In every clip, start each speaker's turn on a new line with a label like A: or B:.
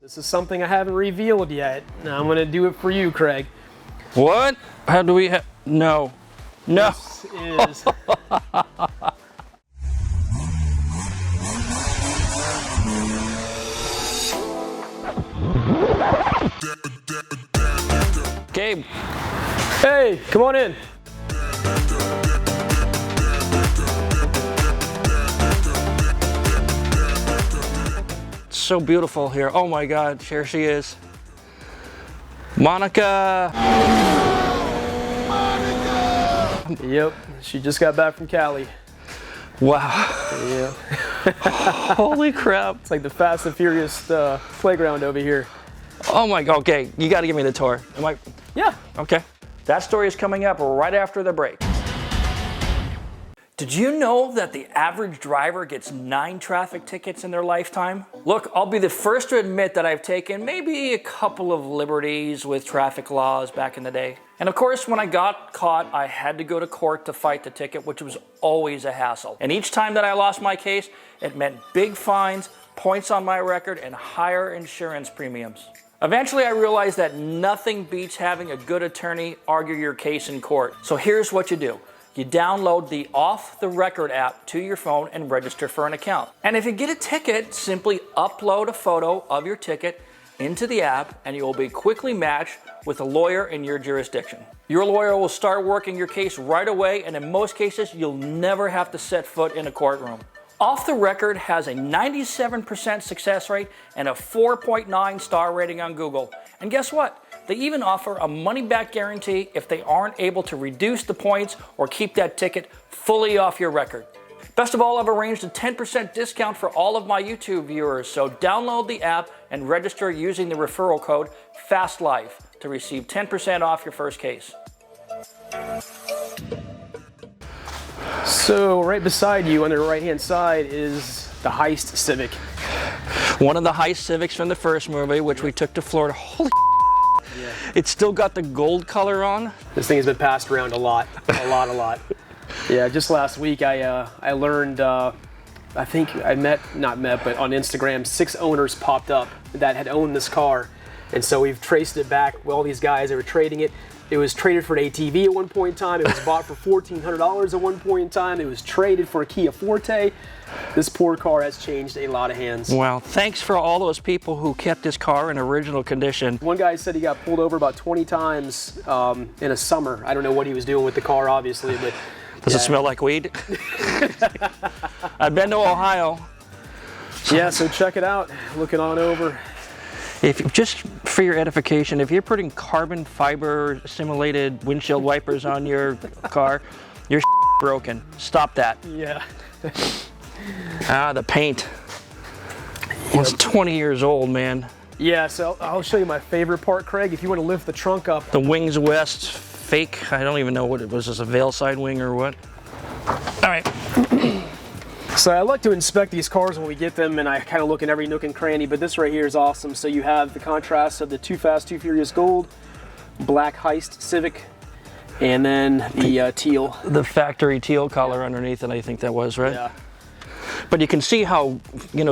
A: This is something I haven't revealed yet. Now I'm gonna do it for you, Craig.
B: What? How do we no. No.
A: This is...
B: Gabe.
A: Hey, come on in.
B: It's so beautiful here. Oh my God, here she is. Monica.
A: Yep, she just got back from Cali.
B: Wow.
A: Yeah.
B: Holy crap.
A: It's like the Fast and Furious playground over here.
B: Oh my God, okay, you gotta give me the tour. Am I?
A: Yeah.
B: Okay. That story is coming up right after the break. Did you know that the average driver gets 9 traffic tickets in their lifetime? Look, I'll be the first to admit that I've taken maybe a couple of liberties with traffic laws back in the day. And of course, when I got caught, I had to go to court to fight the ticket, which was always a hassle. And each time that I lost my case, it meant big fines, points on my record, and higher insurance premiums. Eventually, I realized that nothing beats having a good attorney argue your case in court. So here's what you do. You download the Off the Record app to your phone and register for an account. And if you get a ticket, simply upload a photo of your ticket into the app and you will be quickly matched with a lawyer in your jurisdiction. Your lawyer will start working your case right away, and in most cases, you'll never have to set foot in a courtroom. Off the Record has a 97% success rate and a 4.9 star rating on Google. And guess what? They even offer a money-back guarantee if they aren't able to reduce the points or keep that ticket fully off your record. Best of all, I've arranged a 10% discount for all of my YouTube viewers, so download the app and register using the referral code FASTLIFE to receive 10% off your first case.
A: So right beside you on the right-hand side is the Heist Civic.
B: One of the Heist Civics from the first movie, which we took to Florida. Holy yeah. It's still got the gold color on.
A: This thing has been passed around a lot. Yeah, just last week I learned, I think I not met, but on Instagram, 6 owners popped up that had owned this car. And so we've traced it back with all these guys that were trading it. It was traded for an ATV at one point in time. It was bought for $1,400 at one point in time. It was traded for a Kia Forte. This poor car has changed a lot of hands.
B: Wow, thanks for all those people who kept this car in original condition.
A: One guy said he got pulled over about 20 times in a summer. I don't know what he was doing with the car, obviously, but...
B: Does it smell like weed? I've been to Ohio.
A: Yeah, so check it out. Looking on over.
B: If just for your edification, if you're putting carbon fiber simulated windshield wipers on your car, you're broken. Stop that.
A: Yeah.
B: The paint. It's 20 years old, man.
A: Yeah, so I'll show you my favorite part, Craig. If you want to lift the trunk up.
B: The Wings West fake. I don't even know what it was. Is a Veil side wing or what? All right.
A: So I like to inspect these cars when we get them, and I kind of look in every nook and cranny, but this right here is awesome. So you have the contrast of the Too Fast, Too Furious Gold, black Heist Civic, and then the teal.
B: The factory teal color underneath it, I think that was, right?
A: Yeah.
B: But you can see how,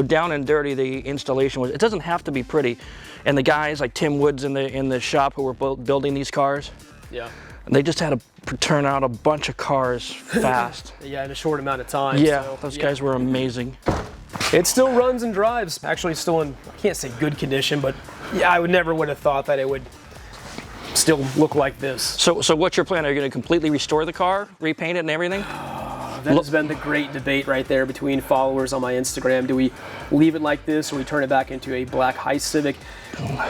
B: down and dirty the installation was. It doesn't have to be pretty. And the guys like Tim Woods in the shop who were building these cars,
A: yeah,
B: they just had to turn out a bunch of cars fast.
A: Yeah, in a short amount of time.
B: Yeah,
A: so,
B: those guys were amazing.
A: It still runs and drives. Actually, it's still in, I can't say good condition, but yeah, I would have thought that it would still look like this.
B: So what's your plan? Are you going to completely restore the car, repaint it and everything?
A: That has been the great debate right there between followers on my Instagram. Do we leave it like this or we turn it back into a black Heist Civic?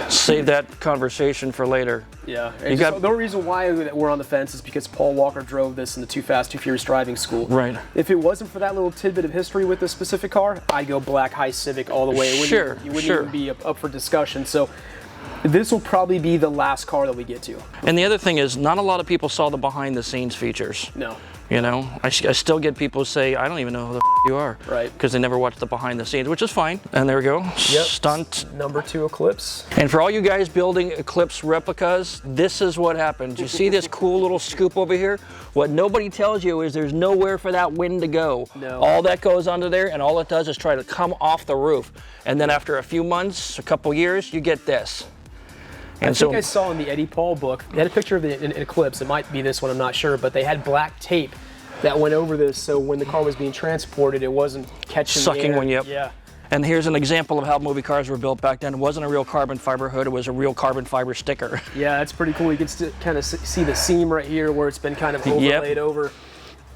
B: Save that conversation for later.
A: Yeah. The reason why we're on the fence is because Paul Walker drove this in the Too Fast, Too Furious driving school.
B: Right.
A: If it wasn't for that little tidbit of history with this specific car, I'd go black Heist Civic all the way. It wouldn't even be up for discussion. So this will probably be the last car that we get to.
B: And the other thing is, not a lot of people saw the behind the scenes features.
A: No.
B: You know, I still get people say, I don't even know who the you are.
A: Right.
B: Because they never watched the behind the scenes, which is fine. And there we go.
A: Yep.
B: Stunt.
A: Number 2 Eclipse.
B: And for all you guys building Eclipse replicas, this is what happens. You see this cool little scoop over here? What nobody tells you is there's nowhere for that wind to go.
A: No.
B: All that goes under there, and all it does is try to come off the roof. And then after a few months, a couple years, you get this. And
A: I think I saw in the Eddie Paul book, they had a picture of an Eclipse. It might be this one, I'm not sure, but they had black tape that went over this, so when the car was being transported, it wasn't catching
B: sucking
A: the air.
B: one, yep.
A: Yeah.
B: And here's an example of how movie cars were built back then. It wasn't a real carbon fiber hood, it was a real carbon fiber sticker.
A: Yeah, that's pretty cool. You can kind of see the seam right here where it's been kind of overlaid over.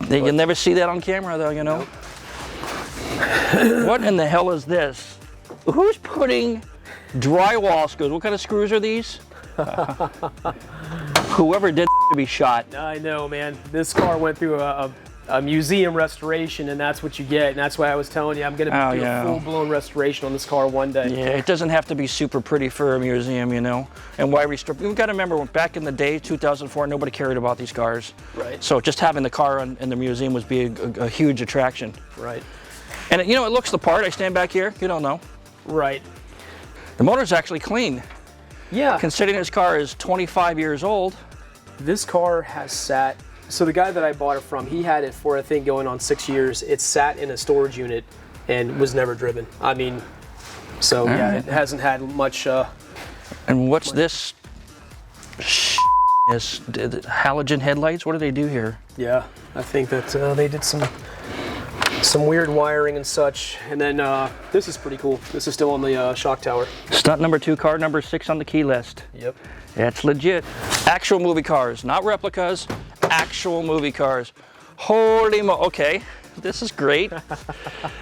B: You never see that on camera though, you know? Nope. What in the hell is this? Who's putting drywall screws? What kind of screws are these? Whoever did to be shot.
A: I know, man. This car went through a museum restoration, and that's what you get. And that's why I was telling you I'm going to do a full-blown restoration on this car one day.
B: Yeah, it doesn't have to be super pretty for a museum, you know. And why restore? We've got to remember, back in the day, 2004, nobody cared about these cars.
A: Right.
B: So just having the car in the museum was a huge attraction.
A: Right.
B: And you know, it looks the part. I stand back here. You don't know.
A: Right.
B: The motor's actually clean.
A: Yeah.
B: Considering this car is 25 years old.
A: This car has sat, so the guy that I bought it from, he had it for I think going on 6 years. It sat in a storage unit and was never driven. I mean, so
B: all
A: yeah,
B: right.
A: It hasn't had much.
B: And what's this? Is halogen headlights? What do they do here?
A: Yeah, I think that they did some weird wiring and such. And then this is pretty cool. This is still on the shock tower.
B: Stunt number 2, car number 6 on the key list.
A: Yep.
B: That's legit. Actual movie cars, not replicas, actual movie cars. Holy mo, okay, this is great.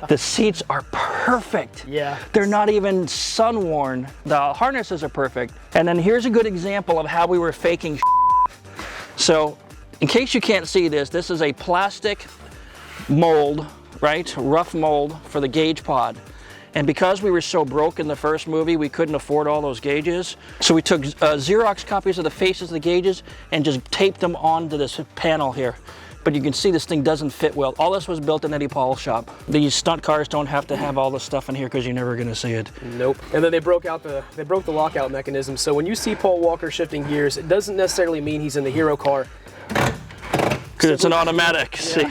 B: The seats are perfect.
A: Yeah.
B: They're not even sun worn. The harnesses are perfect. And then here's a good example of how we were faking. So, in case you can't see this, this is a plastic mold, right? Rough mold for the gauge pod. And because we were so broke in the first movie, we couldn't afford all those gauges. So we took Xerox copies of the faces of the gauges and just taped them onto this panel here. But you can see this thing doesn't fit well. All this was built in Eddie Paul's shop. These stunt cars don't have to have all this stuff in here because you're never gonna see it.
A: Nope. And then they broke the lockout mechanism. So when you see Paul Walker shifting gears, it doesn't necessarily mean he's in the hero car.
B: Because it's an automatic,
A: Yeah.
B: see?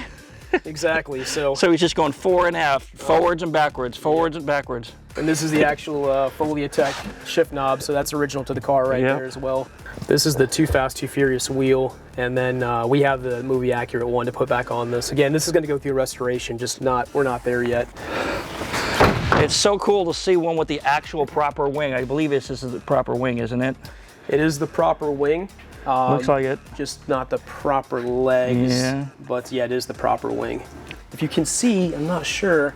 A: Exactly. So
B: So he's just going 4 and a half, forwards and backwards, forwards and backwards.
A: and this is the actual Foliatech shift knob, so that's original to the car right
B: Yep.
A: there as well. This is the Too Fast, Too Furious wheel, and then we have the movie accurate one to put back on this. Again, this is going to go through restoration, we're not there yet.
B: It's so cool to see one with the actual proper wing. I believe this is the proper wing, isn't it?
A: It is the proper wing.
B: Looks like it.
A: Just not the proper legs,
B: Yeah.
A: but yeah, it is the proper wing. If you can see, I'm not sure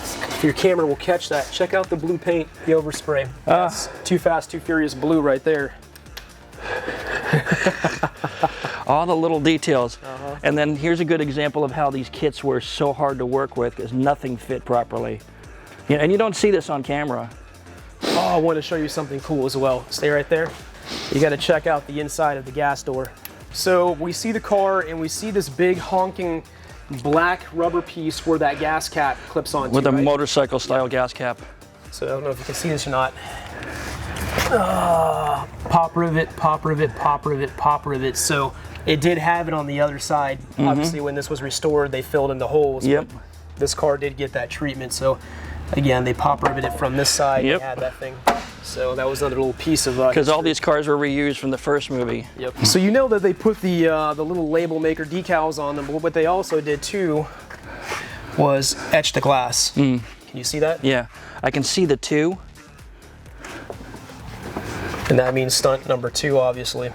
A: if your camera will catch that. Check out the blue paint, the overspray. That's Too Fast, Too Furious blue right there.
B: All the little details. And then here's a good example of how these kits were so hard to work with because nothing fit properly. Yeah, and you don't see this on camera.
A: Oh, I want to show you something cool as well. Stay right there. You got to check out the inside of the gas door. So we see the car and we see this big honking black rubber piece where that gas cap clips onto.
B: With a
A: right?
B: motorcycle style gas cap.
A: So I don't know if you can see this or not. Pop rivet, pop rivet, pop rivet, pop rivet. So it did have it on the other side. Obviously when this was restored, they filled in the holes.
B: Yep.
A: But this car did get that treatment. So again, they pop riveted from this side.
B: Yep.
A: They had that thing. So that was another little piece of
B: Because all these cars were reused from the first movie.
A: Yep. So you know that they put the little label maker decals on them, but what they also did too was etch the glass. Can you see that?
B: Yeah, I can see the 2.
A: And that means stunt number 2, obviously.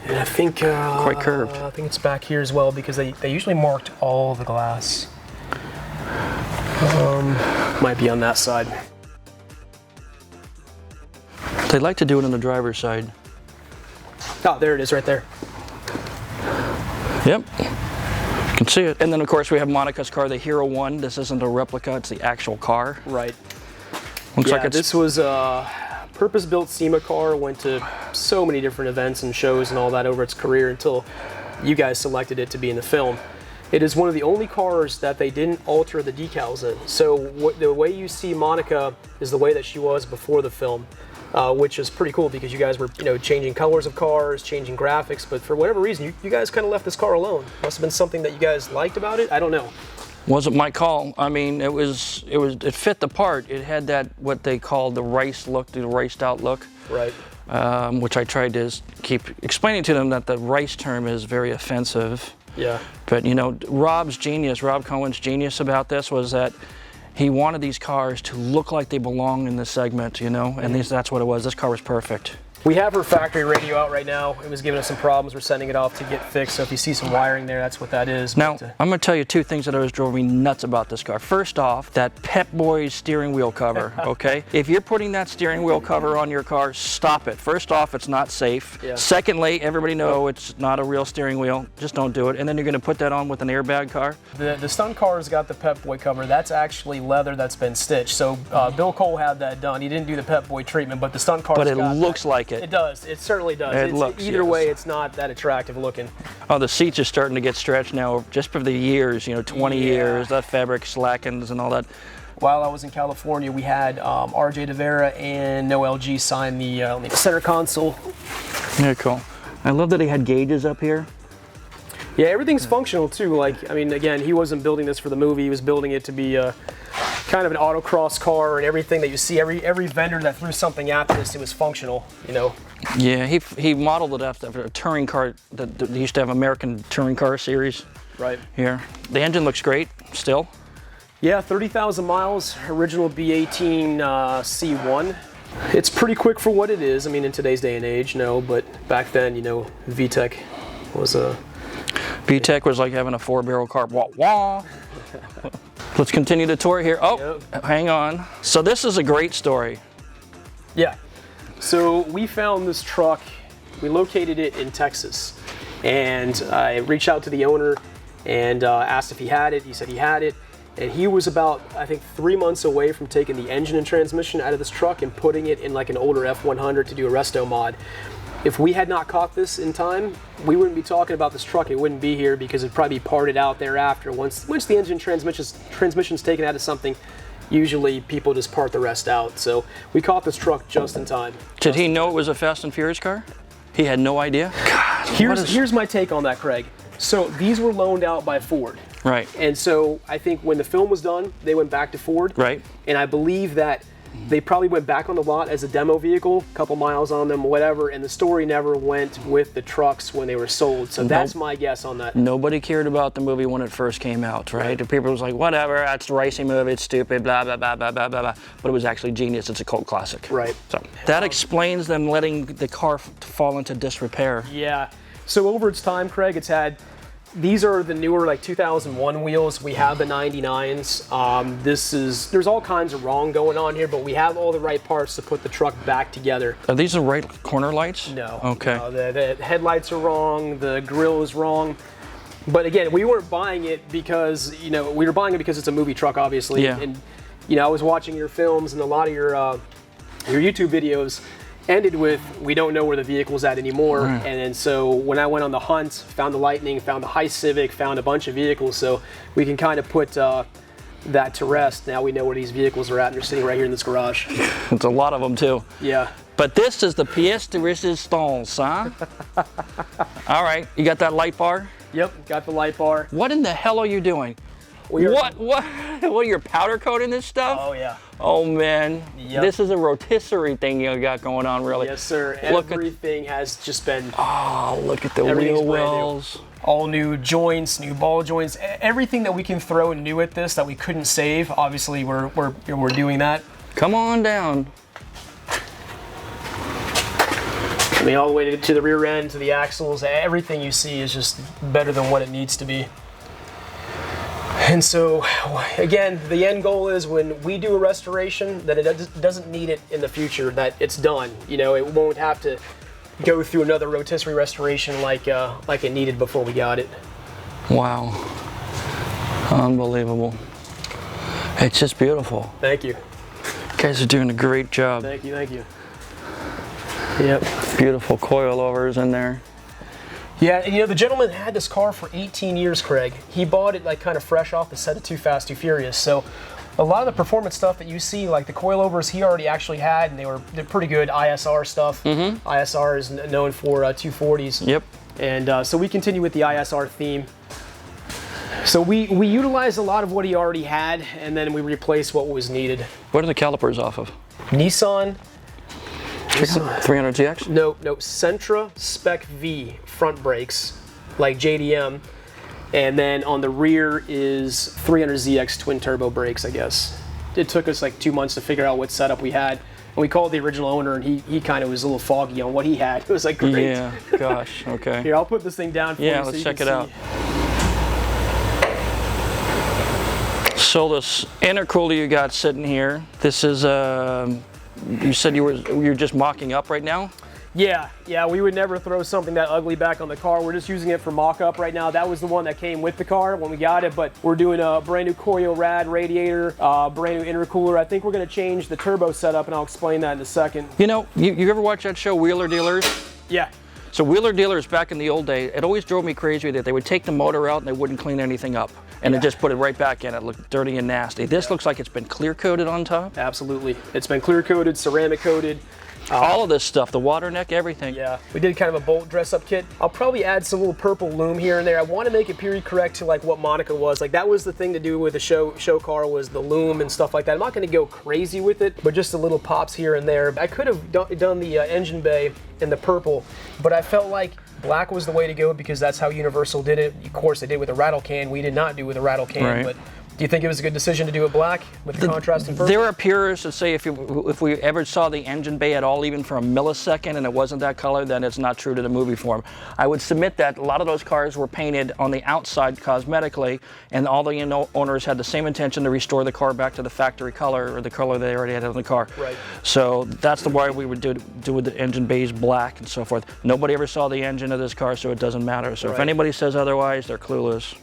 A: And I think
B: Quite curved.
A: I think it's back here as well because they usually marked all the glass. Might be on that side.
B: They like to do it on the driver's side.
A: Oh, there it is, right there.
B: Yep, you can see it. And then of course we have Monica's car, the Hero 1. This isn't a replica, it's the actual car.
A: Right.
B: Looks
A: Yeah,
B: like it's
A: this was a purpose-built SEMA car. Went to so many different events and shows and all that over its career until you guys selected it to be in the film. It is one of the only cars that they didn't alter the decals in. So the way you see Monica is the way that she was before the film, which is pretty cool because you guys were, changing colors of cars, changing graphics, but for whatever reason, you guys kind of left this car alone. Must have been something that you guys liked about it. I don't know.
B: Wasn't my call. I mean, it fit the part. It had that, what they call the race look, the raced out look.
A: Right.
B: Which I tried to keep explaining to them that the race term is very offensive.
A: Yeah.
B: But Rob Cohen's genius about this was that he wanted these cars to look like they belong in the segment, and that's what it was. This car was perfect.
A: We have her factory radio out right now. It was giving us some problems. We're sending it off to get fixed. So if you see some wiring there, that's what that is.
B: Now, I'm going to tell you two things that always drove me nuts about this car. First off, that Pep Boys steering wheel cover, okay? If you're putting that steering wheel cover on your car, stop it. First off, it's not safe.
A: Yeah.
B: Secondly, everybody know it's not a real steering wheel. Just don't do it. And then you're going to put that on with an airbag car?
A: The stunt car's got the Pep Boy cover. That's actually leather that's been stitched. So Bill Cole had that done. He didn't do the Pep Boy treatment, but the stunt car's
B: But it
A: got
B: looks
A: that.
B: like it.
A: It does. It certainly does.
B: It looks,
A: either way, it's not that attractive looking.
B: Oh, the seats are starting to get stretched now just for the years, 20 years, that fabric slackens and all that.
A: While I was in California, we had RJ De Vera and Noel G sign the center console.
B: Yeah, cool. I love that he had gauges up here.
A: Yeah, everything's functional too. Again, he wasn't building this for the movie. He was building it to be kind of an autocross car, and everything that you see, every vendor that threw something at this, it was functional,
B: Yeah, he modeled it after a touring car that they used to have American touring car series.
A: Right.
B: Here. The engine looks great still.
A: Yeah, 30,000 miles, original B18 C1. It's pretty quick for what it is. I mean, in today's day and age, but back then, VTEC was a...
B: VTEC was like having a 4-barrel car. Wah, wah. Let's continue the tour here. Oh, yep. Hang on. So this is a great story.
A: Yeah. So we found this truck. We located it in Texas. And I reached out to the owner and asked if he had it. He said he had it. And he was about, I think, 3 months away from taking the engine and transmission out of this truck and putting it in like an older F100 to do a resto mod. If we had not caught this in time, we wouldn't be talking about this truck. It wouldn't be here because it'd probably be parted out thereafter. Once the engine transmission's taken out of something, usually people just part the rest out. So we caught this truck just in time.
B: Did he know it was a Fast and Furious car? He had no idea? God,
A: here's my take on that, Craig. So these were loaned out by Ford.
B: Right.
A: And so I think when the film was done, they went back to Ford.
B: Right.
A: And I believe that they probably went back on the lot as a demo vehicle, a couple miles on them, whatever, and the story never went with the trucks when they were sold. So that's my guess on that.
B: Nobody cared about the movie when it first came out, right? The people was like, whatever, that's the racing movie, it's stupid, blah, blah, blah, blah, blah, blah, blah. But it was actually genius, it's a cult classic.
A: Right.
B: So that explains them letting the car fall into disrepair.
A: Yeah. So over its time, Craig, it's had... These are the newer, like 2001 wheels. We have the 99s. There's all kinds of wrong going on here, but we have all the right parts to put the truck back together.
B: Are these the right corner lights?
A: No.
B: Okay.
A: No, the headlights are wrong. The grille is wrong. But again, we weren't buying it because, we were buying it because it's a movie truck, obviously.
B: Yeah.
A: And, I was watching your films and a lot of your YouTube videos ended with, we don't know where the vehicle's at anymore.
B: Right.
A: And then so when I went on the hunt, found the Lightning, found the High Civic, found a bunch of vehicles. So we can kind of put that to rest. Now we know where these vehicles are at, and they're sitting right here in this garage.
B: It's a lot of them too.
A: Yeah. But
B: this is the pièce de résistance, huh? All right, you got that light bar?
A: Yep, got the light bar.
B: What in the hell are you doing? What are your powder coating this stuff?
A: Oh yeah.
B: Oh man,
A: yep.
B: This is a rotisserie thing you got going on, really.
A: Yes, sir. Everything has just been.
B: Oh, look at the wheel wells.
A: All new joints, new ball joints, everything that we can throw new at this that we couldn't save. Obviously, we're doing that.
B: Come on down.
A: I mean, all the way to the rear end, to the axles. Everything you see is just better than what it needs to be. And so, again, the end goal is when we do a restoration, that it doesn't need it in the future, that it's done. It won't have to go through another rotisserie restoration like it needed before we got it.
B: Wow. Unbelievable. It's just beautiful.
A: Thank you.
B: You guys are doing a great job.
A: Thank you. Yep.
B: Beautiful coilovers in there.
A: Yeah, and the gentleman had this car for 18 years, Craig. He bought it like kind of fresh off the set of Too Fast, Too Furious. So a lot of the performance stuff that you see, like the coilovers, he already actually had, and they're pretty good ISR stuff. ISR is known for 240s.
B: Yep.
A: And so we continue with the ISR theme. So we utilized a lot of what he already had, and then we replaced what was needed.
B: What are the calipers off of?
A: Nissan
B: 300ZX?
A: No, Sentra Spec V front brakes, like JDM, and then on the rear is 300ZX twin turbo brakes, I guess. It took us like 2 months to figure out what setup we had, and we called the original owner, and he kind of was a little foggy on what he had. It was like, great.
B: Yeah, gosh, okay.
A: Here, I'll put this thing down for you.
B: Yeah, let's check it out. So this intercooler you got sitting here, this is you said you're just mocking up right now?
A: Yeah, we would never throw something that ugly back on the car. We're just using it for mock-up right now. That was the one that came with the car when we got it, but we're doing a brand new Corio Rad radiator, brand new intercooler. I think we're gonna change the turbo setup, and I'll explain that in a second.
B: You know, you ever watch that show, Wheeler Dealers?
A: Yeah.
B: So Wheeler Dealers back in the old day, it always drove me crazy that they would take the motor out and they wouldn't clean anything up. And they just put it right back in. It looked dirty and nasty. This looks like it's been clear coated on top.
A: Absolutely. It's been clear coated, ceramic coated.
B: All of this stuff, the water neck, everything.
A: Yeah, we did kind of a bolt dress-up kit. I'll probably add some little purple lume here and there. I want to make it period correct to like what Monica was. Like that was the thing to do with the show car was the lume and stuff like that. I'm not going to go crazy with it, but just the little pops here and there. I could have done the engine bay in the purple, but I felt like black was the way to go because that's how Universal did it. Of course, they did with a rattle can. We did not do with a rattle can,
B: right.
A: But do you think it was a good decision to do it black with the contrast and purple?
B: There are purists that say if we ever saw the engine bay at all, even for a millisecond, and it wasn't that color, then it's not true to the movie form. I would submit that a lot of those cars were painted on the outside cosmetically, and all the owners had the same intention to restore the car back to the factory color or the color they already had on the car.
A: Right.
B: So that's the way we would do with the engine bays black and so forth. Nobody ever saw the engine of this car, so it doesn't matter. So if anybody says otherwise, they're clueless.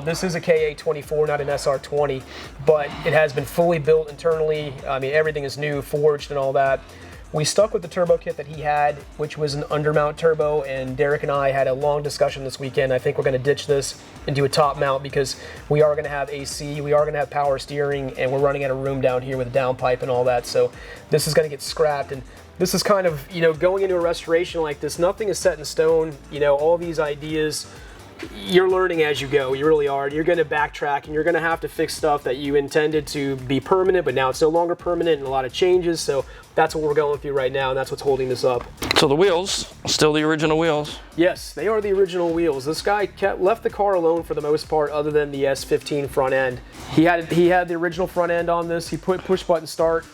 A: This is a KA24, not an SR20, but it has been fully built internally. I mean, everything is new, forged and all that. We stuck with the turbo kit that he had, which was an undermount turbo, and Derek and I had a long discussion this weekend. I think we're going to ditch this and do a top mount because we are going to have AC, we are going to have power steering, and we're running out of room down here with a downpipe and all that. So this is going to get scrapped. And this is kind of, going into a restoration like this, nothing is set in stone. All these ideas, you're learning as you go. You really are. You're going to backtrack, and you're going to have to fix stuff that you intended to be permanent, but now it's no longer permanent, and a lot of changes. So that's what we're going through right now, and that's what's holding this up.
B: So the wheels, still the original wheels?
A: Yes, they are the original wheels. This guy left the car alone for the most part, other than the S15 front end. He had the original front end on this. He put push button start.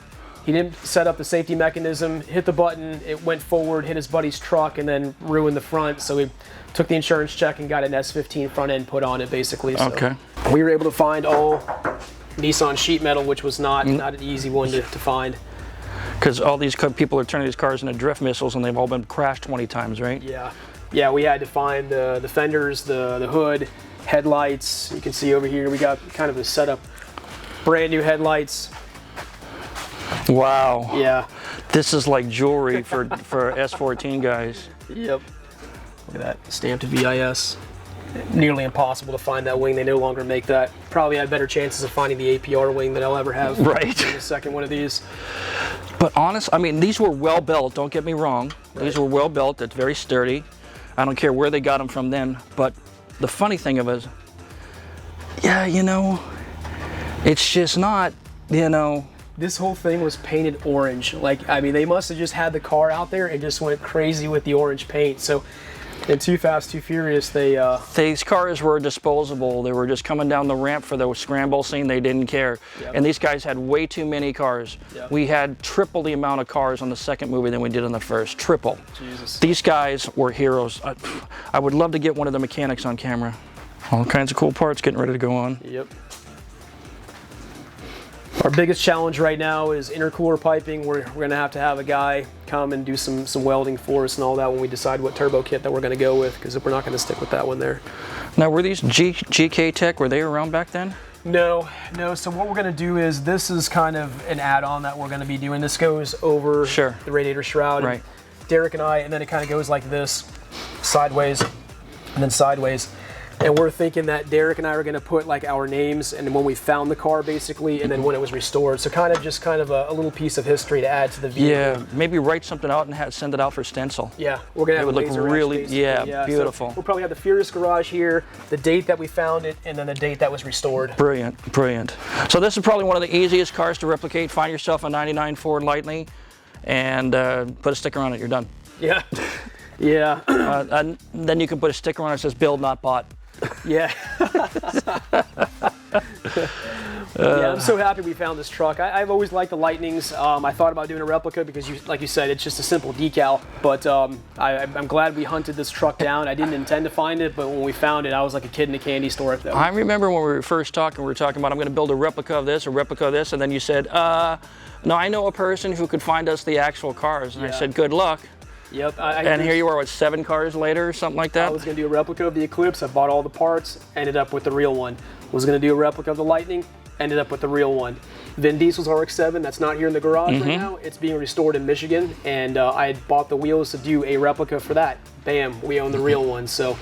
A: He didn't set up the safety mechanism, hit the button, it went forward, hit his buddy's truck, and then ruined the front. So we took the insurance check and got an S15 front end put on it, basically. So
B: okay.
A: We were able to find all Nissan sheet metal, which was not an easy one to find.
B: Because all these people are turning these cars into drift missiles, and they've all been crashed 20 times, right?
A: Yeah, we had to find the fenders, the hood, headlights. You can see over here, we got kind of a setup, brand new headlights.
B: Wow.
A: Yeah.
B: This is like jewelry for S14 guys.
A: Yep. Look at that, stamped VIS. Nearly impossible to find that wing. They no longer make that. Probably had better chances of finding the APR wing than I'll ever have.
B: Right.
A: In the second one of these.
B: But I mean, these were well built, don't get me wrong. Right. These were well built, it's very sturdy. I don't care where they got them from then, but the funny thing of it is, it's just not,
A: This whole thing was painted orange. They must have just had the car out there and just went crazy with the orange paint. So in Too Fast, Too Furious,
B: these cars were disposable. They were just coming down the ramp for the scramble scene. They didn't care. Yep. And these guys had way too many cars. Yep. We had triple the amount of cars on the second movie than we did on the first. Triple.
A: Jesus.
B: These guys were heroes. I would love to get one of the mechanics on camera. All kinds of cool parts getting ready to go on.
A: Yep. Our biggest challenge right now is intercooler piping. We're going to have a guy come and do some welding for us and all that when we decide what turbo kit that we're going to go with, because we're not going to stick with that one there.
B: Now, were these GK Tech, were they around back then?
A: No. So what we're going to do is, this is kind of an add-on that we're going to be doing. This goes over the radiator shroud.
B: Right.
A: Derek and I, and then it kind of goes like this, sideways. and then sideways. And we're thinking that Derek and I are going to put like our names and when we found the car basically, and then when it was restored. So kind of a little piece of history to add to the vehicle.
B: Yeah, maybe write something out and send it out for stencil.
A: Yeah, we're going to have
B: It would
A: laser
B: look
A: etch,
B: really,
A: basically.
B: yeah, beautiful.
A: So we'll probably have the Furious Garage here, the date that we found it, and then the date that was restored.
B: Brilliant, brilliant. So this is probably one of the easiest cars to replicate. Find yourself a 99 Ford Lightning and put a sticker on it, you're done.
A: Yeah, yeah.
B: And then you can put a sticker on it that says build, not bought.
A: Yeah. Yeah, I'm so happy we found this truck. I've always liked the Lightnings. I thought about doing a replica because, like you said, it's just a simple decal. But I'm glad we hunted this truck down. I didn't intend to find it, but when we found it, I was like a kid in a candy store.
B: I remember when we were first talking, we were talking about I'm going to build a replica of this, and then you said, no, I know a person who could find us the actual cars. And I said, good luck.
A: Yep.
B: And here you are, what, 7 cars later or something like that?
A: I was going to do a replica of the Eclipse. I bought all the parts, ended up with the real one. Was going to do a replica of the Lightning, ended up with the real one. Vin Diesel's RX-7, that's not here in the garage right now. It's being restored in Michigan, and I had bought the wheels to do a replica for that. Bam, we own the real one. So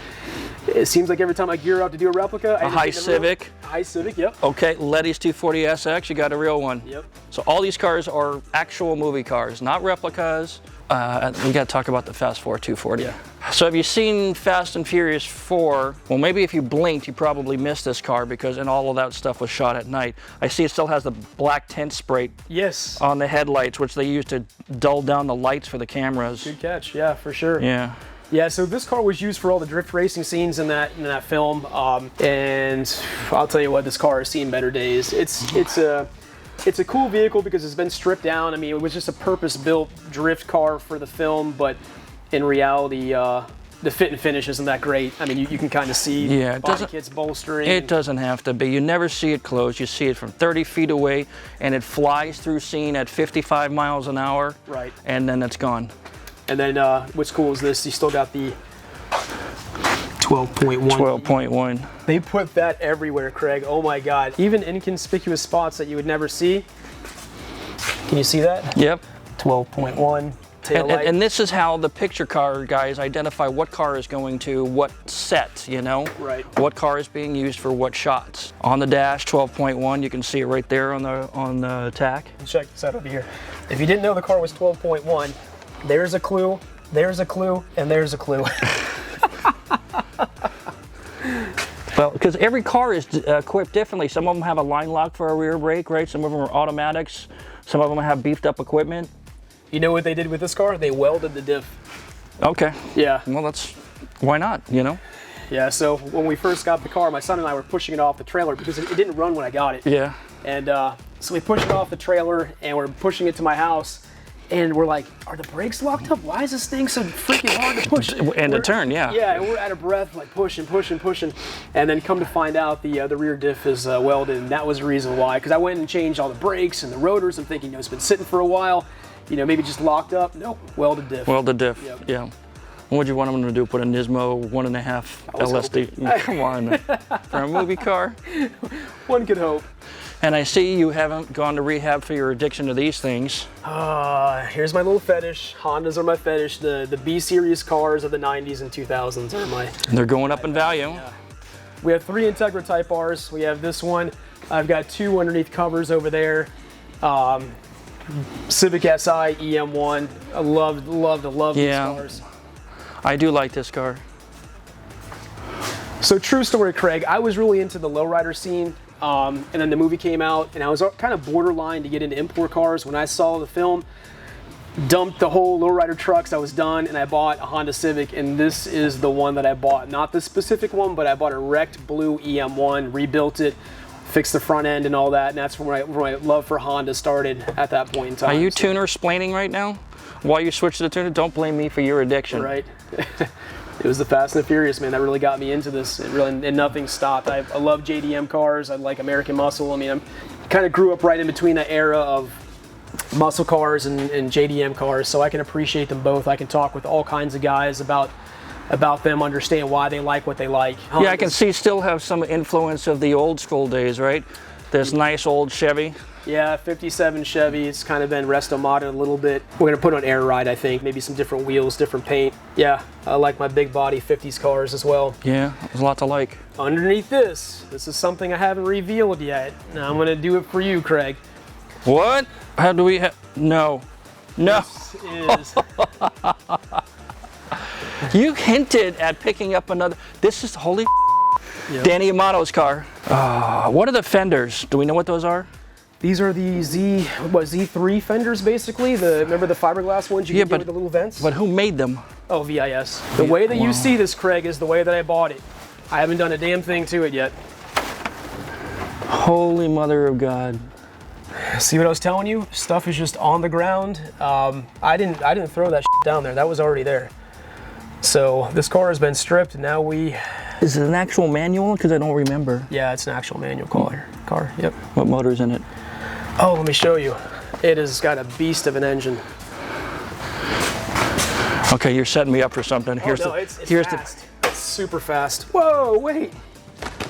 A: it seems like every time I gear up to do a replica,
B: a High Civic.
A: High Civic, yep.
B: Okay, Letty's 240SX, you got a real one.
A: Yep.
B: So all these cars are actual movie cars, not replicas. We got to talk about the Fast 4 240.
A: Yeah.
B: So have you seen Fast and Furious 4? Well, maybe if you blinked, you probably missed this car because all of that stuff was shot at night. I see it still has the black tint spray
A: Yes.
B: on the headlights, which they use to dull down the lights for the cameras.
A: Good catch, yeah, for sure.
B: Yeah.
A: Yeah, so this car was used for all the drift racing scenes in that film, and I'll tell you what, this car has seen better days. It's a cool vehicle because it's been stripped down. I mean, it was just a purpose-built drift car for the film, but in reality, the fit and finish isn't that great. I mean, you can kind of see body kits bolstering.
B: It doesn't have to be. You never see it close. You see it from 30 feet away, and it flies through scene at 55 miles an hour.
A: Right.
B: And then it's gone.
A: And then what's cool is this. You still got the 12.1.
B: 12.1.
A: They put that everywhere, Craig. Oh my God. Even inconspicuous spots that you would never see. Can you see that?
B: Yep.
A: 12.1 tail light.
B: And this is how the picture car guys identify what car is going to what set, you know?
A: Right.
B: What car is being used for what shots. On the dash, 12.1, you can see it right there on the tack.
A: Check this out over here. If you didn't know the car was 12.1, there's a clue, there's a clue, and there's a clue.
B: Well, because every car is equipped differently. Some of them have a line lock for a rear brake, right? Some of them are automatics. Some of them have beefed up equipment.
A: You know what they did with this car? They welded the diff.
B: Okay.
A: Yeah.
B: Well, why not, you know?
A: Yeah, so when we first got the car, my son and I were pushing it off the trailer because it didn't run when I got it.
B: Yeah.
A: And so we pushed it off the trailer and we're pushing it to my house. And we're like, are the brakes locked up? Why is this thing so freaking hard to push?
B: And to turn, yeah.
A: Yeah, and we're out of breath, like pushing. And then come to find out the rear diff is welded, and that was the reason why. Because I went and changed all the brakes and the rotors. I'm thinking, it's been sitting for a while. Maybe just locked up. Nope, welded diff.
B: Welded diff,
A: Yep.
B: Yeah. What would you want them to do? Put a Nismo 1.5 LSD? Come on, for a movie car?
A: One could hope.
B: And I see you haven't gone to rehab for your addiction to these things.
A: Here's my little fetish. Hondas are my fetish. The B-series cars of the 90s and 2000s are my...
B: They're going up in value.
A: Yeah. We have 3 Integra Type Rs. We have this one. I've got 2 underneath covers over there. Civic Si EM1. I love these cars.
B: I do like this car.
A: So true story, Craig. I was really into the lowrider scene. And then the movie came out, and I was kind of borderline to get into import cars. When I saw the film, dumped the whole lowrider trucks, I was done, and I bought a Honda Civic, and this is the one that I bought. Not the specific one, but I bought a wrecked blue EM1, rebuilt it, fixed the front end and all that, and that's where my love for Honda started at that point in time.
B: Are you tuner-splaining right now? Why you switched to the tuner? Don't blame me for your addiction.
A: Right. It was the Fast and the Furious, man, that really got me into this. And nothing stopped. I love JDM cars. I like American Muscle. I mean, I kind of grew up right in between that era of muscle cars and JDM cars, so I can appreciate them both. I can talk with all kinds of guys about them, understand why they like what they like.
B: Yeah, I can see still have some influence of the old school days, right? This nice old Chevy.
A: Yeah, 57 Chevy. It's kind of been resto-modded a little bit. We're gonna put on air ride, I think. Maybe some different wheels, different paint. Yeah, I like my big body 50s cars as well.
B: Yeah, there's a lot to like.
A: Underneath this is something I haven't revealed yet. Now I'm gonna do it for you, Craig.
B: What? How do we No. No.
A: This is
B: You hinted at picking up another. This is holy
A: Yep.
B: Danny Amato's car. What are the fenders? Do we know what those are?
A: These are the Z3 fenders, basically. Remember the fiberglass ones you
B: Yeah,
A: can get with the little vents?
B: But who made them?
A: Oh, VIS. The way that you see this, Craig, is the way that I bought it. I haven't done a damn thing to it yet.
B: Holy mother of God.
A: See what I was telling you? Stuff is just on the ground. I didn't throw that shit down there. That was already there. So this car has been stripped, and now we...
B: Is it an actual manual? Because I don't remember.
A: Yeah, it's an actual manual car. Yep.
B: What motor's in it?
A: Oh, let me show you. It has got a beast of an engine.
B: Okay, you're setting me up for something.
A: It's fast. It's super fast. Whoa, wait.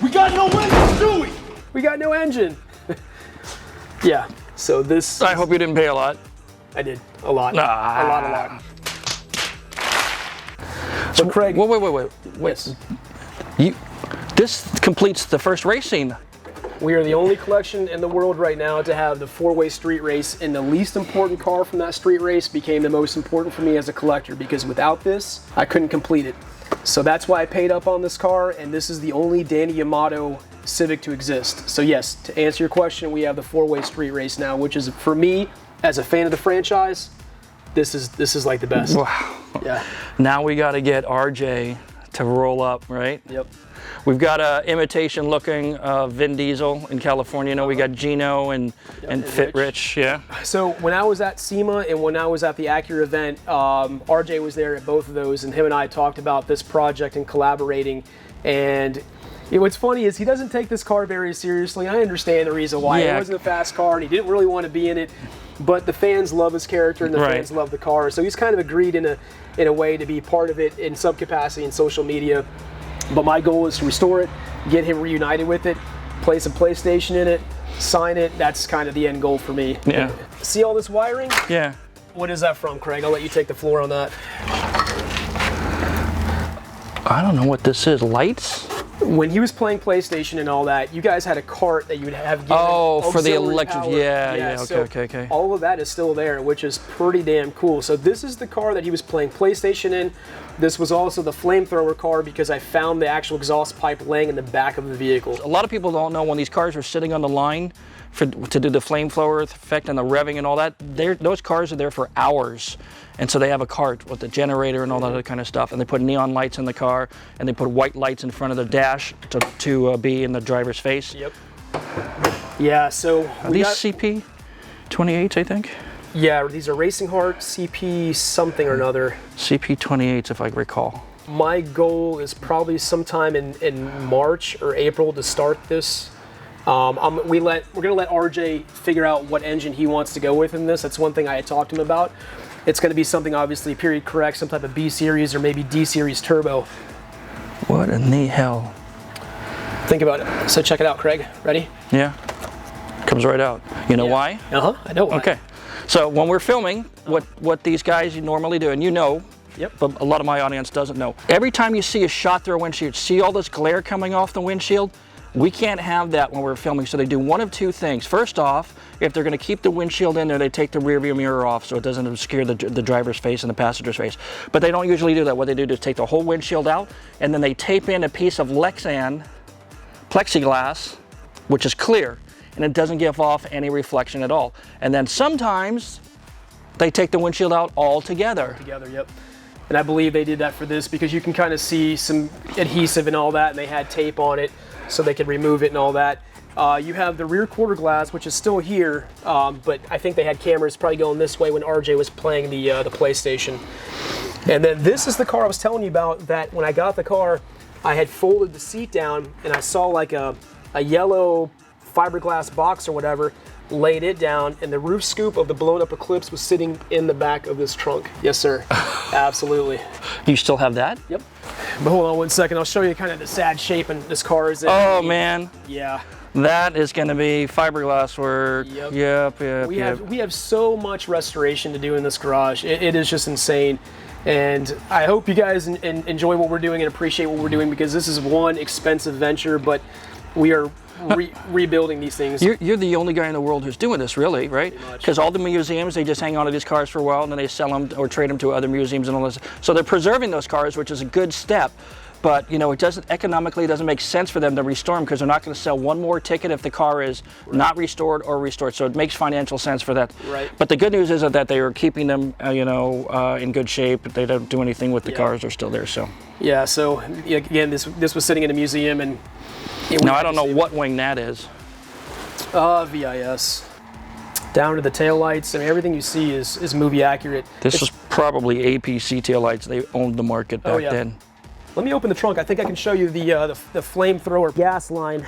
C: We got no windows, do we?
A: We got no engine. Yeah, so this...
B: I hope you didn't pay a lot.
A: I did. A lot.
B: Ah.
A: A lot. So Craig...
B: Wait.
A: Yes.
B: This completes the first race scene.
A: We are the only collection in the world right now to have the four-way street race, and the least important car from that street race became the most important for me as a collector, because without this, I couldn't complete it. So that's why I paid up on this car, and this is the only Danny Amato Civic to exist. So yes, to answer your question, we have the four-way street race now, which is, for me, as a fan of the franchise, this is like the best.
B: Wow.
A: Yeah.
B: Now we got to get RJ to roll up, right?
A: Yep.
B: We've got a imitation looking Vin Diesel in California. You know, we got Gino and Fit Rich, yeah.
A: So when I was at SEMA and when I was at the Acura event, RJ was there at both of those, and him and I talked about this project and collaborating. And what's funny is he doesn't take this car very seriously. I understand the reason why.
B: Yeah.
A: It wasn't a fast car, and he didn't really want to be in it. But the fans love his character, and the
B: Right.
A: fans love the car. So he's kind of agreed in a way to be part of it in some capacity in social media. But my goal is to restore it, get him reunited with it, play some PlayStation in it, sign it. That's kind of the end goal for me.
B: Yeah.
A: See all this wiring?
B: Yeah.
A: What is that from, Craig? I'll let you take the floor on that.
B: I don't know what this is. Lights?
A: When he was playing PlayStation and all that, you guys had a cart that you would have given
B: For the
A: auxiliary
B: electric.
A: power.
B: Yeah.
A: So
B: Okay.
A: all of that is still there, which is pretty damn cool. So this is the car that he was playing PlayStation in. This was also the flamethrower car because I found the actual exhaust pipe laying in the back of the vehicle.
B: A lot of people don't know when these cars are sitting on the line to do the flamethrower effect and the revving and all that. Those cars are there for hours. And so they have a cart with the generator and all that other kind of stuff. And they put neon lights in the car, and they put white lights in front of the dash to be in the driver's face.
A: Yep. Yeah, so
B: Are these CP 28s, I think?
A: Yeah, these are Racing Heart CP something or another.
B: CP 28s, if I recall.
A: My goal is probably sometime in March or April to start this. We're gonna let RJ figure out what engine he wants to go with in this. That's one thing I had talked to him about. It's gonna be something obviously period correct, some type of B series or maybe D series turbo.
B: What in the hell?
A: Think about it. So check it out, Craig. Ready?
B: Yeah. Comes right out. You know why?
A: I know why.
B: Okay. So when we're filming, what these guys normally do, and you know,
A: Yep.
B: but a lot of my audience doesn't know. Every time you see a shot through a windshield, see all this glare coming off the windshield? We can't have that when we're filming, so they do one of two things. First off, if they're going to keep the windshield in there, they take the rear view mirror off so it doesn't obscure the driver's face and the passenger's face. But they don't usually do that. What they do is take the whole windshield out, and then they tape in a piece of Lexan plexiglass, which is clear, and it doesn't give off any reflection at all. And then sometimes they take the windshield out altogether.
A: Together, yep. And I believe they did that for this because you can kind of see some adhesive and all that, and they had tape on it so they could remove it and all that. You have the rear quarter glass, which is still here, but I think they had cameras probably going this way when RJ was playing the PlayStation. And then this is the car I was telling you about that when I got the car, I had folded the seat down and I saw like a yellow fiberglass box or whatever, laid it down, and the roof scoop of the blown up Eclipse was sitting in the back of this trunk. Yes, sir. Absolutely.
B: You still have that?
A: Yep. But hold on one second. I'll show you kind of the sad shape and this car is in.
B: Oh, man.
A: Yeah.
B: That is going to be fiberglass work.
A: Yep. We have so much restoration to do in this garage. It is just insane. And I hope you guys enjoy what we're doing and appreciate what we're doing, because this is one expensive venture, but we are rebuilding these things.
B: You're the only guy in the world who's doing this, really, right? Because all the museums, they just hang on to these cars for a while and then they sell them or trade them to other museums and all this. So they're preserving those cars, which is a good step. But it doesn't economically, it doesn't make sense for them to restore them, because they're not going to sell one more ticket if the car is not restored or restored. So it makes financial sense for that.
A: Right.
B: But the good news is that they are keeping them, in good shape. They don't do anything with the cars; they're still there. So.
A: Yeah. So again, this was sitting in a museum, and
B: now I don't know what wing that is.
A: VIS. Down to the taillights. I mean, everything you see is movie accurate.
B: This was probably APC taillights. They owned the market back then.
A: Let me open the trunk. I think I can show you the flamethrower gas line.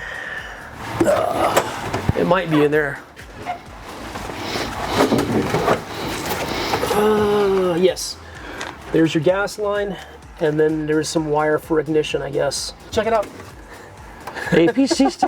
A: It might be in there. Yes. There's your gas line, and then there's some wire for ignition, I guess. Check it out.
B: APC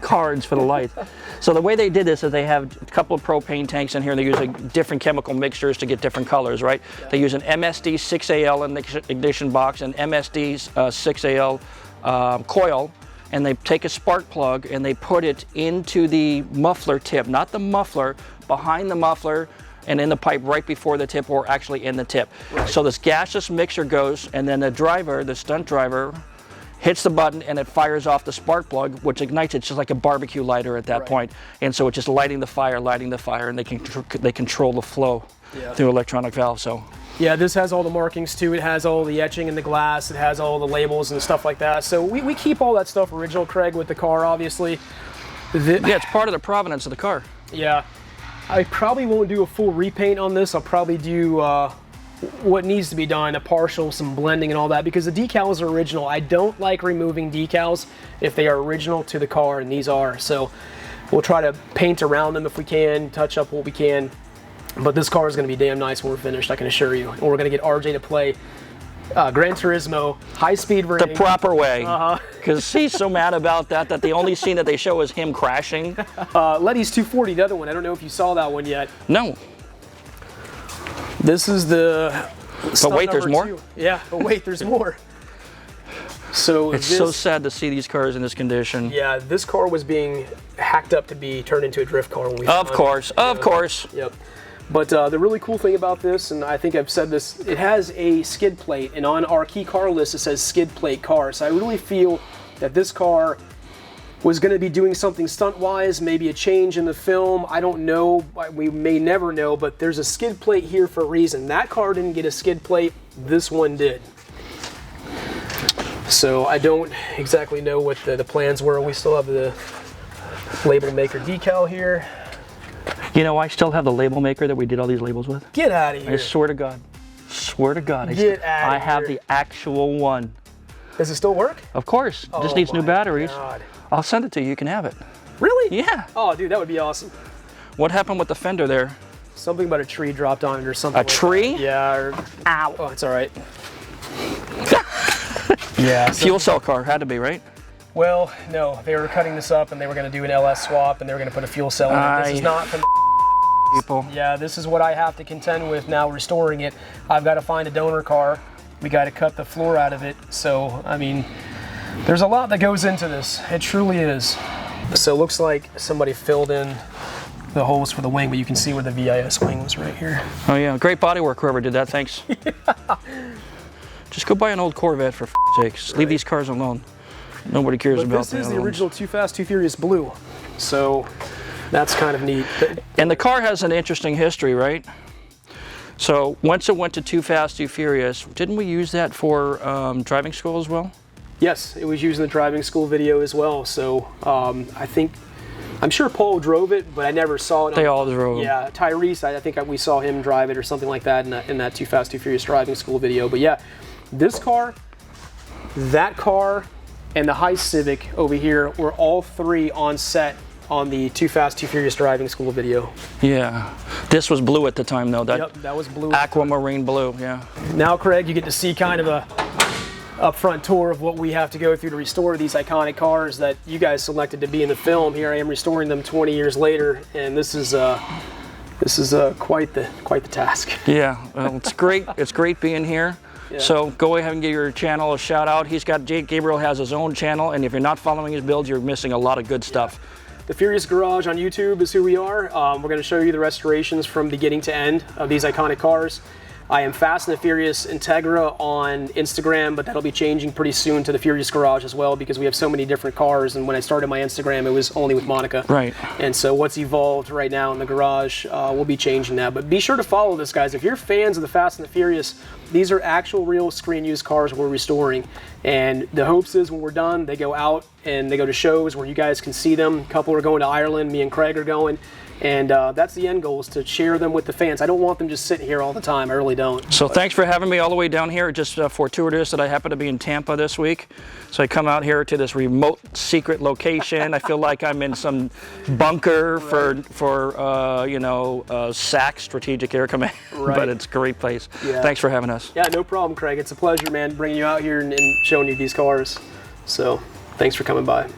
B: cards for the light. So the way they did this is they have a couple of propane tanks in here, and they're using different chemical mixtures to get different colors, right? Yeah. They use an MSD 6AL ignition box and MSD 6AL coil, and they take a spark plug and they put it into the muffler tip, not the muffler, behind the muffler, and in the pipe right before the tip, or actually in the tip. Right. So this gaseous mixture goes, and then the stunt driver, hits the button and it fires off the spark plug, which ignites it just like a barbecue lighter at that point. And so it's just lighting the fire, and they control the flow through electronic valve. So.
A: Yeah, this has all the markings too. It has all the etching in the glass. It has all the labels and stuff like that. So we keep all that stuff original, Craig, with the car, obviously.
B: Yeah, it's part of the provenance of the car.
A: Yeah. I probably won't do a full repaint on this. I'll probably do what needs to be done, a partial, some blending and all that, because the decals are original. I don't like removing decals if they are original to the car, and these are. So we'll try to paint around them if we can, touch up what we can. But this car is going to be damn nice when we're finished, I can assure you. And we're going to get RJ to play Gran Turismo, high-speed version.
B: The proper way. Because he's so mad about that the only scene that they show is him crashing.
A: Letty's 240, the other one. I don't know if you saw that one yet.
B: No.
A: This is the...
B: But wait, there's more?
A: 2. Yeah, but wait, there's more. So
B: it's so sad to see these cars in this condition.
A: Yeah, this car was being hacked up to be turned into a drift car when we
B: Of course. Yep.
A: But the really cool thing about this, and I think I've said this, it has a skid plate, and on our key car list it says skid plate car. So I really feel that this car was going to be doing something stunt-wise, maybe a change in the film. I don't know. We may never know, but there's a skid plate here for a reason. That car didn't get a skid plate. This one did. So I don't exactly know what the plans were. We still have the label maker decal here.
B: You know, I still have the label maker that we did all these labels with.
A: Get out of here.
B: I swear to God. Swear to God.
A: Get out of here.
B: I have the actual one.
A: Does it still work?
B: Of course.
A: Oh,
B: just needs new batteries.
A: God.
B: I'll send it to you. You can have it.
A: Really?
B: Yeah.
A: Oh, dude, that would be awesome.
B: What happened with the fender there?
A: Something about a tree dropped on it or something.
B: A tree?
A: That. Yeah. Or...
B: Ow.
A: Oh, it's all right. Yeah.
B: Fuel cell car. Had to be, right?
A: Well, no. They were cutting this up and they were going to do an LS swap and they were going to put a fuel cell in it. This is not from
B: people.
A: Yeah, this is what I have to contend with now restoring it. I've got to find a donor car. We got to cut the floor out of it. So, I mean, there's a lot that goes into this. It truly is. So it looks like somebody filled in the holes for the wing, but you can see where the VIS wing was right here.
B: Oh yeah, great bodywork whoever did that, thanks. Just go buy an old Corvette for sakes. Right. Leave these cars alone. Nobody cares about
A: this is the original Too Fast, Too Furious blue. So that's kind of neat.
B: And the car has an interesting history, right? So once it went to Too Fast, Too Furious, didn't we use that for driving school as well?
A: Yes, it was used in the driving school video as well. So I'm sure Paul drove it, but I never saw it.
B: They all drove.
A: Yeah, Tyrese, I think we saw him drive it or something like that in that Too Fast, Too Furious driving school video. But yeah, this car, that car, and the Heist Civic over here were all three on set on the Too Fast, Too Furious driving school video.
B: Yeah, this was blue at the time though.
A: Yep, that was blue.
B: Aquamarine blue, yeah.
A: Now, Craig, you get to see kind of a upfront tour of what we have to go through to restore these iconic cars that you guys selected to be in the film. Here I am restoring them 20 years later, and this is quite the task.
B: Yeah, well, it's great. It's great being here.
A: Yeah.
B: So go ahead and give your channel a shout out. Jake Gabriel has his own channel, and if you're not following his builds, you're missing a lot of good stuff.
A: The Furious Garage on YouTube is who we are. We're going to show you the restorations from beginning to end of these iconic cars. I am Fast and the Furious Integra on Instagram, but that'll be changing pretty soon to the Furious Garage as well, because we have so many different cars, and when I started my Instagram it was only with Monica.
B: Right.
A: And so what's evolved right now in the garage, we'll be changing that. But be sure to follow this, guys. If you're fans of the Fast and the Furious, these are actual real screen used cars we're restoring. And the hopes is when we're done, they go out and they go to shows where you guys can see them. A couple are going to Ireland, me and Craig are going. And that's the end goal, is to share them with the fans. I don't want them just sitting here all the time. I really don't.
B: So thanks for having me all the way down here. Just fortuitous that I happen to be in Tampa this week. So I come out here to this remote secret location. I feel like I'm in some bunker for you know, SAC, Strategic Air Command.
A: Right.
B: But it's a great place.
A: Yeah.
B: Thanks for having us.
A: Yeah, no problem, Craig. It's a pleasure, man, bringing you out here and showing you these cars. So thanks for coming by.